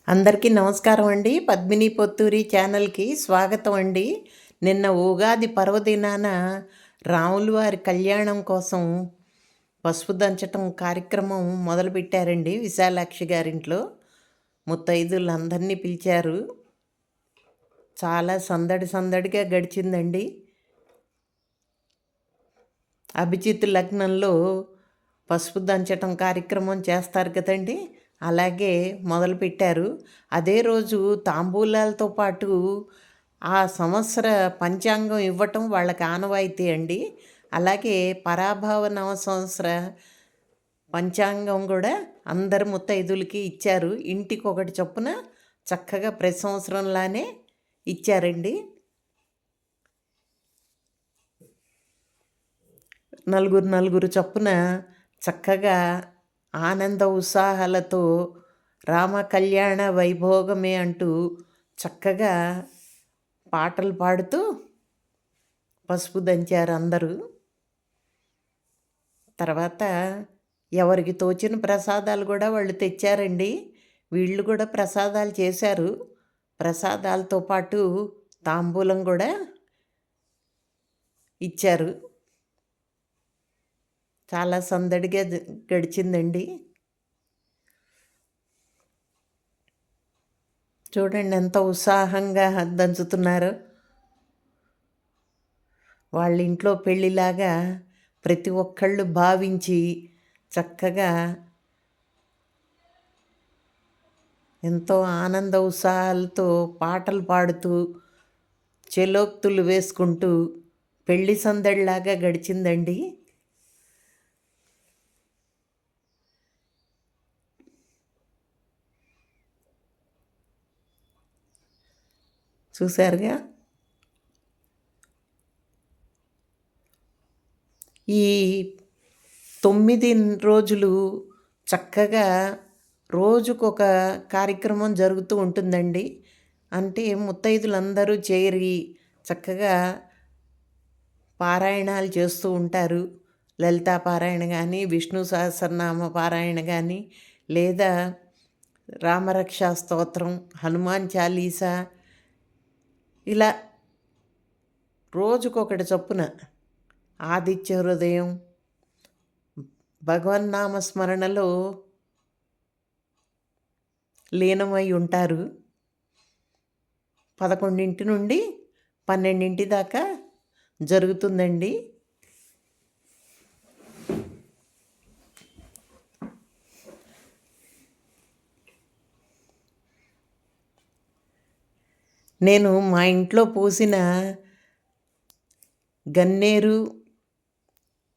అందరికీ నమస్కారం అండి. పద్మిని పొత్తూరి ఛానల్‌కి స్వాగతం అండి. నిన్న ఉగాది పర్వదినాన రాముల వారి కళ్యాణం కోసం పసుపు దంచటం కార్యక్రమం మొదలుపెట్టారండి విశాలాక్షి గారింట్లో. ముత్తైదులందరినీ పిలిచారు. చాలా సందడి సందడిగా గడిచిందండి. అభిజిత్ లగ్నంలో పసుపు దంచటం కార్యక్రమం చేస్తారు కదండి, అలాగే మొదలుపెట్టారు. అదే రోజు తాంబూలాలతో పాటు ఆ సంవత్సర పంచాంగం ఇవ్వటం వాళ్ళకి ఆనవాయితీ అండి. అలాగే పరాభవ నవ సంవత్సర పంచాంగం కూడా అందరు ముత్తైదులకి ఇచ్చారు. ఇంటికి ఒకటి చొప్పున చక్కగా ప్రతి సంవత్సరంలానే ఇచ్చారండి. నలుగురు చొప్పున చక్కగా ఆనంద ఉత్సాహాలతో రామ కళ్యాణ వైభోగమే అంటూ చక్కగా పాటలు పాడుతూ పసుపు దంచారు అందరూ. తర్వాత ఎవరికి తోచిన ప్రసాదాలు కూడా వాళ్ళు తెచ్చారండి. వీళ్ళు కూడా ప్రసాదాలు చేశారు. ప్రసాదాలతో పాటు తాంబూలం కూడా ఇచ్చారు. చాలా సందడిగా గడిచిందండి. చూడండి ఎంత ఉత్సాహంగా దంచుతున్నారు. వాళ్ళ ఇంట్లో పెళ్ళిలాగా ప్రతి ఒక్కళ్ళు భావించి చక్కగా ఎంతో ఆనంద ఉత్సాహాలతో పాటలు పాడుతూ చెలోక్తులు వేసుకుంటూ పెళ్లి సందడిలాగా గడిచిందండి. చూశారుగా. ఈ 9 రోజులు చక్కగా రోజుకొక కార్యక్రమం జరుగుతూ ఉంటుందండి. అంటే ముత్తైదులందరూ చేరి చక్కగా పారాయణాలు చేస్తూ ఉంటారు. లలితా పారాయణ కానీ, విష్ణు సహస్రనామ పారాయణ కానీ, లేదా రామరక్షా స్తోత్రం, హనుమాన్ చాలీసా, ఇలా రోజుకొకటి చొప్పున ఆదిత్య హృదయం, భగవన్నామ స్మరణలో లీనమై ఉంటారు. 11 నుండి 12 దాకా జరుగుతుందండి. నేను మా ఇంట్లో పూసిన గన్నేరు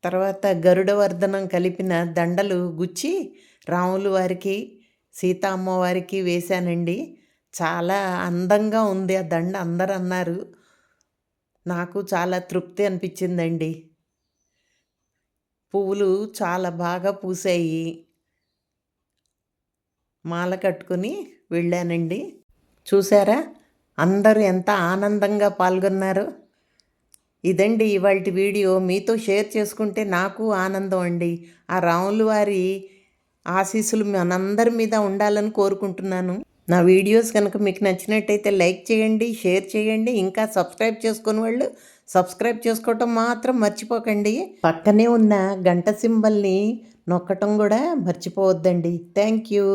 తర్వాత గరుడవర్ధనం కలిపిన దండలు గుచ్చి రాములు వారికి సీతా అమ్మవారికి వేశానండి. చాలా అందంగా ఉంది ఆ దండ, అందరు అన్నారు. నాకు చాలా తృప్తి అనిపించిందండి. పువ్వులు చాలా బాగా పూసాయి. మాల కట్టుకుని వెళ్ళానండి. చూసారా అందరూ ఎంత ఆనందంగా పాల్గొన్నారు. ఇదండి ఇవాల్టి వీడియో. మీతో షేర్ చేసుకుంటే నాకు ఆనందం అండి. ఆ రాములు వారి ఆశీస్సులు మనందరి మీద ఉండాలని కోరుకుంటున్నాను. నా వీడియోస్ కనుక మీకు నచ్చినట్టయితే లైక్ చేయండి, షేర్ చేయండి. ఇంకా సబ్స్క్రైబ్ చేసుకుని వాళ్ళు సబ్స్క్రైబ్ చేసుకోవటం మాత్రం మర్చిపోకండి. పక్కనే ఉన్న గంట సింబల్ని నొక్కటం కూడా మర్చిపోవద్దండి. Thank you.